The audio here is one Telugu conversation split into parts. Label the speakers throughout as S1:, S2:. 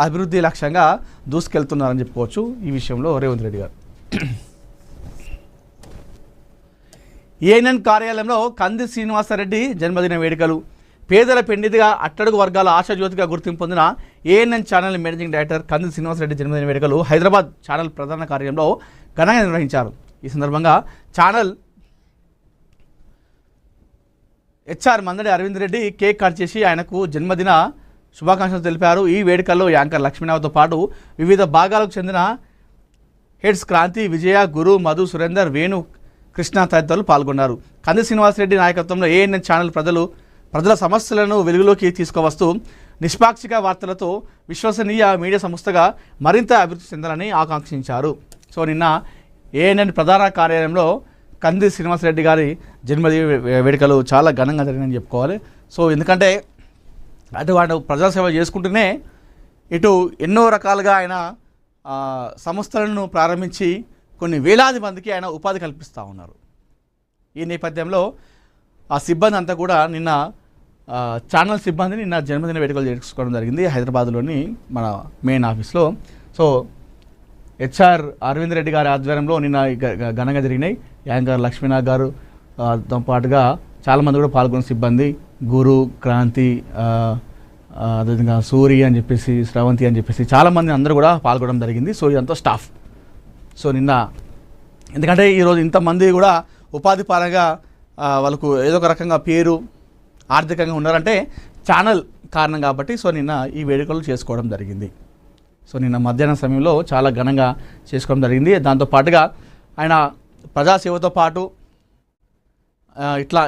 S1: అభివృద్ధి లక్ష్యంగా దూసుకెళ్తున్నారని చెప్పుకోవచ్చు ఈ విషయంలో రేవంత్ రెడ్డి గారు. ఏఎన్ఎన్ కార్యాలయంలో కంది శ్రీనివాసరెడ్డి జన్మదిన వేడుకలు. పేదల పెండిదిగా అట్టడుగు వర్గాల ఆశాజ్యోతిగా గుర్తింపు పొందిన ఏఎన్ఎన్ ఛానల్ మేనేజింగ్ డైరెక్టర్ కంది శ్రీనివాసరెడ్డి జన్మదిన వేడుకలు హైదరాబాద్ ఛానల్ ప్రధాన కార్యాలయంలో ఘనంగా నిర్వహించారు. ఈ సందర్భంగా channel HR Mandadi Aravind Reddy cake cut చేసి ఆయనకు జన్మదిన శుభాకాంక్షలు తెలిపారు. ఈ వేడుకల్లో యాంకర్ లక్ష్మీనాథ్తో పాటు వివిధ భాగాలకు చెందిన హెడ్స్ క్రాంతి, విజయ, గురు, మధు, సురేందర్, వేణు, కృష్ణ తదితరులు పాల్గొన్నారు. కంది శ్రీనివాసరెడ్డి నాయకత్వంలో ఏఎన్ఎన్ ఛానల్ ప్రజల సమస్యలను వెలుగులోకి తీసుకువస్తూ నిష్పాక్షిక వార్తలతో విశ్వసనీయ మీడియా సంస్థగా మరింత అభివృద్ధి చెందాలని ఆకాంక్షించారు. సో నిన్న ఏఎన్ఎన్ ప్రధాన కార్యాలయంలో కంది శ్రీనివాసరెడ్డి గారి జన్మదిన వేడుకలు చాలా ఘనంగా జరిగినాయని చెప్పుకోవాలి. సో ఎందుకంటే అటు ప్రజాసేవ చేసుకుంటూనే ఇటు ఎన్నో రకాలుగా ఆయన సంస్థలను ప్రారంభించి కొన్ని వేలాది మందికి ఆయన ఉపాధి కల్పిస్తూ ఉన్నారు. ఈ నేపథ్యంలో ఆ సిబ్బంది అంతా కూడా నిన్న ఛానల్ సిబ్బందిని నిన్న జన్మదిన వేడుకలు చేసుకోవడం జరిగింది హైదరాబాద్లోని మన మెయిన్ ఆఫీస్లో. సో హెచ్ఆర్ అరవింద్ రెడ్డి గారి ఆధ్వర్యంలో నిన్న ఘనంగా జరిగినాయి. యాంకర్ లక్ష్మీనాథ్ గారు తో పాటుగా చాలామంది కూడా పాల్గొన్న సిబ్బంది, గురు, క్రాంతి, అదేవిధంగా సూరి అని చెప్పేసి, శ్రవంతి అని చెప్పేసి చాలామంది అందరూ కూడా పాల్గొనడం జరిగింది. సో ఇదంతా స్టాఫ్. సో నిన్న ఎందుకంటే ఈరోజు ఇంతమంది కూడా ఉపాధి పరంగా వాళ్ళకు ఏదో ఒక రకంగా పేరు ఆర్థికంగా ఉన్నారంటే ఛానల్ కారణం కాబట్టి సో నిన్న ఈ వేడుకలు చేసుకోవడం జరిగింది. సో నిన్న మధ్యాహ్నం సమయంలో చాలా ఘనంగా చేసుకోవడం జరిగింది. దాంతోపాటుగా ఆయన ప్రజాసేవతో పాటు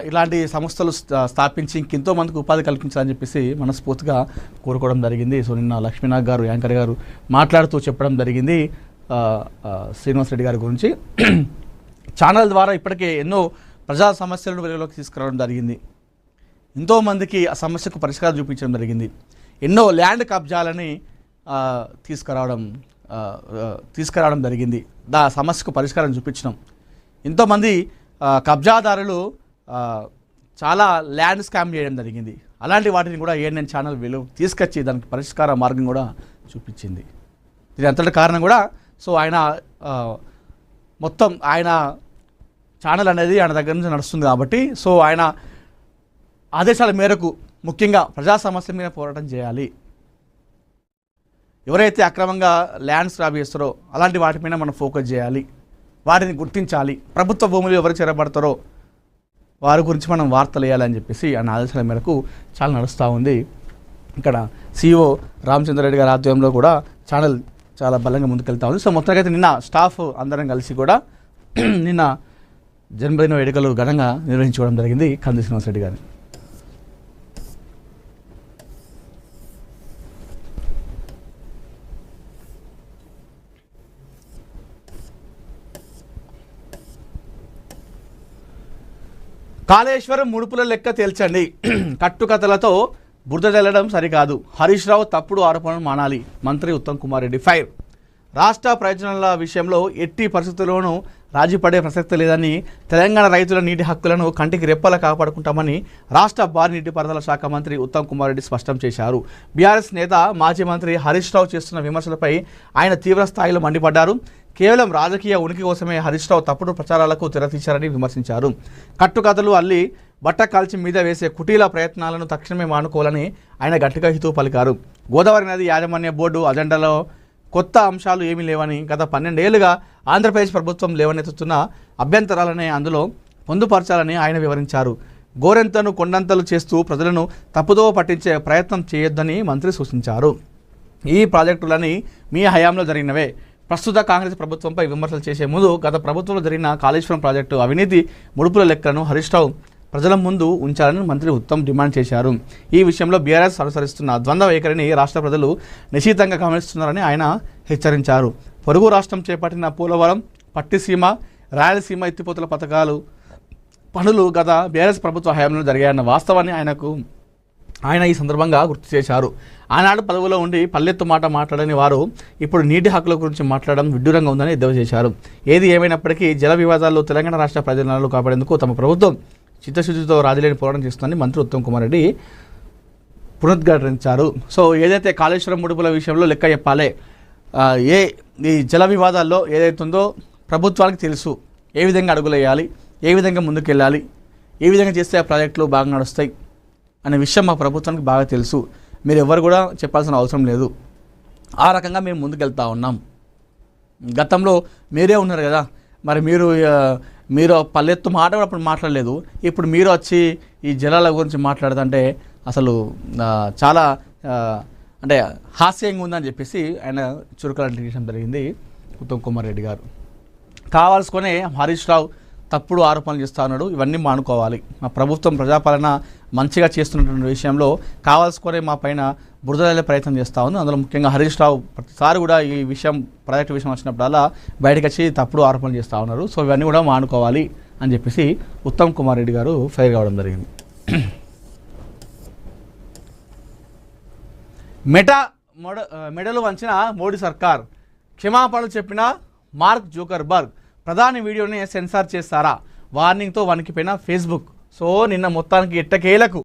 S1: ఇలాంటి సంస్థలు స్థాపించి ఇంకెంతో మందికి ఉపాధి కల్పించాలని చెప్పేసి మనస్ఫూర్తిగా కోరుకోవడం జరిగింది. సో నిన్న లక్ష్మీనాథ్ గారు యాంకర్ గారు మాట్లాడుతూ చెప్పడం జరిగింది శ్రీనివాసరెడ్డి గారి గురించి. ఛానల్ ద్వారా ఇప్పటికే ఎన్నో ప్రజా సమస్యలను వెలుగులోకి తీసుకురావడం జరిగింది. ఎంతోమందికి ఆ సమస్యకు పరిష్కారం చూపించడం జరిగింది. ఎన్నో ల్యాండ్ కబ్జాలని తీసుకురావడం జరిగింది. సమస్యకు పరిష్కారం చూపించడం. ఎంతోమంది కబ్జాదారులు చాలా ల్యాండ్ స్కామ్ చేయడం జరిగింది. అలాంటి వాటిని కూడా ఏఎన్ఎన్ ఛానల్ తీసుకొచ్చి దానికి పరిష్కార మార్గం కూడా చూపించింది. దీని అంతటి కారణం కూడా సో ఆయన మొత్తం ఆయన ఛానల్ అనేది ఆయన దగ్గర నుంచి నడుస్తుంది కాబట్టి సో ఆయన ఆదేశాల మేరకు ముఖ్యంగా ప్రజా సమస్యల మీద పోరాటం చేయాలి. ఎవరైతే అక్రమంగా ల్యాండ్ స్క్రాప్ చేస్తారో అలాంటి వాటిపైన మనం ఫోకస్ చేయాలి, వాటిని గుర్తించాలి. ప్రభుత్వ భూములు ఎవరు చేరబడతారో వారి గురించి మనం వార్తలు వేయాలని చెప్పేసి ఆయన ఆదేశాల మేరకు చాలా నడుస్తూ ఉంది. ఇక్కడ CEO రామచంద్రారెడ్డి గారి ఆధ్వర్యంలో కూడా ఛానల్ చాలా బలంగా ముందుకెళ్తా ఉంది. సో మొత్తంగా అయితే నిన్న స్టాఫ్ అందరం కలిసి కూడా నిన్న జన్మదిన వేడుకలు ఘనంగా నిర్వహించుకోవడం జరిగింది కంది శ్రీనివాసరెడ్డి గారిని. కాళేశ్వరం ముడుపుల లెక్క తేల్చండి, కట్టుకథలతో బురద జల్లడం సరికాదు, హరీష్ రావు తప్పుడు ఆరోపణలు మానాలి, మంత్రి ఉత్తమ్ కుమార్ రెడ్డి ఫైర్. రాష్ట్ర ప్రయోజనాల విషయంలో ఎట్టి పరిస్థితుల్లోనూ రాజీ పడే ప్రసక్తి లేదని, తెలంగాణ రైతుల నీటి హక్కులను కంటికి రెప్పలా కాపాడుకుంటామని రాష్ట్ర భారీ నీటిపారుదల శాఖ మంత్రి ఉత్తమ్ కుమార్ రెడ్డి స్పష్టం చేశారు. బీఆర్ఎస్ నేత మాజీ మంత్రి హరీష్ రావు చేస్తున్న విమర్శలపై ఆయన తీవ్ర స్థాయిలో మండిపడ్డారు. కేవలం రాజకీయ ఉనికి కోసమే హరీష్ రావు తప్పుడు ప్రచారాలకు తెరతీశారని విమర్శించారు. కట్టుకథలు అల్లి బట్ట కాల్చి మీద వేసే కుటీల ప్రయత్నాలను తక్షణమే మానుకోవాలని ఆయన గట్టిగా హితవు పలికారు. గోదావరి నది యాజమాన్య బోర్డు అజెండాలో కొత్త అంశాలు ఏమీ లేవని, గత 12 ఏళ్లుగా ఆంధ్రప్రదేశ్ ప్రభుత్వం లేవనెత్తుతున్న అభ్యంతరాలనే అందులో పొందుపరచాలని ఆయన వివరించారు. గోరెంతను కొండంతలు చేస్తూ ప్రజలను తప్పుదోవ పట్టించే ప్రయత్నం చేయొద్దని మంత్రి సూచించారు. ఈ ప్రాజెక్టులని మీ హయాంలో జరిగినవే. ప్రస్తుత కాంగ్రెస్ ప్రభుత్వంపై విమర్శలు చేసే ముందు గత ప్రభుత్వంలో జరిగిన కాళేశ్వరం ప్రాజెక్టు అవినీతి ముడుపుల లెక్కలను హరీష్ రావు ప్రజల ముందు ఉంచాలని మంత్రి ఉత్తమ్ డిమాండ్ చేశారు. ఈ విషయంలో బీఆర్ఎస్ అనుసరిస్తున్న ద్వంద్వ వైఖరిని రాష్ట్ర ప్రజలు నిశితంగా గమనిస్తున్నారని ఆయన హెచ్చరించారు. పొరుగు రాష్ట్రం చేపట్టిన పోలవరం, పట్టిసీమ, రాయలసీమ ఎత్తిపోతల పనులు గత బీఆర్ఎస్ ప్రభుత్వ హయాంలో జరిగాయన్న వాస్తవాన్ని ఆయన ఈ సందర్భంగా గుర్తు చేశారు. ఆనాడు పదవిలో ఉండి పల్లెత్తు మాట మాట్లాడని వారు ఇప్పుడు నీటి హక్కుల గురించి మాట్లాడడం విడ్డూరంగా ఉందని ఎద్దేవా చేశారు. ఏది ఏమైనప్పటికీ జల వివాదాల్లో తెలంగాణ రాష్ట్ర ప్రయోజనాలు కాపాడేందుకు తమ ప్రభుత్వం చిత్తశుద్ధితో రాజీలేని పోరాటం చేస్తుందని మంత్రి ఉత్తమ్ కుమార్ రెడ్డి పునరుద్ఘాటించారు. సో ఏదైతే కాళేశ్వరం ముడుపుల విషయంలో లెక్క చెప్పాలి, ఈ జల వివాదాల్లో ఏదైతుందో ప్రభుత్వానికి తెలుసు ఏ విధంగా అడుగులు వేయాలి, ఏ విధంగా ముందుకెళ్ళాలి, ఏ విధంగా చేస్తే ఆ ప్రాజెక్టులు బాగా నడుస్తాయి అనే విషయం మా ప్రభుత్వానికి బాగా తెలుసు. మీరు ఎవరు కూడా చెప్పాల్సిన అవసరం లేదు. ఆ రకంగా మేము ముందుకెళ్తా ఉన్నాం. గతంలో మీరే ఉన్నారు కదా, మరి మీరు పల్లెత్తు మాట కూడా అప్పుడు మాట్లాడలేదు. ఇప్పుడు మీరు వచ్చి ఈ జలాల గురించి మాట్లాడుతుంటే అసలు చాలా అంటే హాస్యంగా ఉందని చెప్పేసి ఆయన చురుకలంటించడం జరిగింది ఉత్తమ్ కుమార్ రెడ్డి గారు. కావాల్సుకొని హరీష్ రావు తప్పుడు ఆరోపణలు చేస్తూ ఉన్నాడు. ఇవన్నీ మానుకోవాలి. మా ప్రభుత్వం ప్రజాపాలన మంచిగా చేస్తున్నటువంటి విషయంలో కావాల్సుకొని మా పైన బురదలే ప్రయత్నం చేస్తూ ఉంది. అందులో ముఖ్యంగా హరీష్ రావు ప్రతిసారి కూడా ఈ విషయం ప్రాజెక్టు విషయం వచ్చినప్పుడల్లా బయటకు వచ్చి తప్పుడు ఆరోపణలు చేస్తూ ఉన్నారు. సో ఇవన్నీ కూడా మానుకోవాలి అని చెప్పేసి ఉత్తమ్ కుమార్ రెడ్డి గారు ఫైర్ కావడం జరిగింది. మెడలు వంచిన మోడీ సర్కార్, క్షమాపణలు చెప్పిన మార్క్ జూకర్బర్గ్, ప్రధాని వీడియోని సెన్సార్ చేస్తారా, వార్నింగ్తో వణికిపోయిన ఫేస్బుక్. సో నిన్న మొత్తానికి ఎట్టకేలకు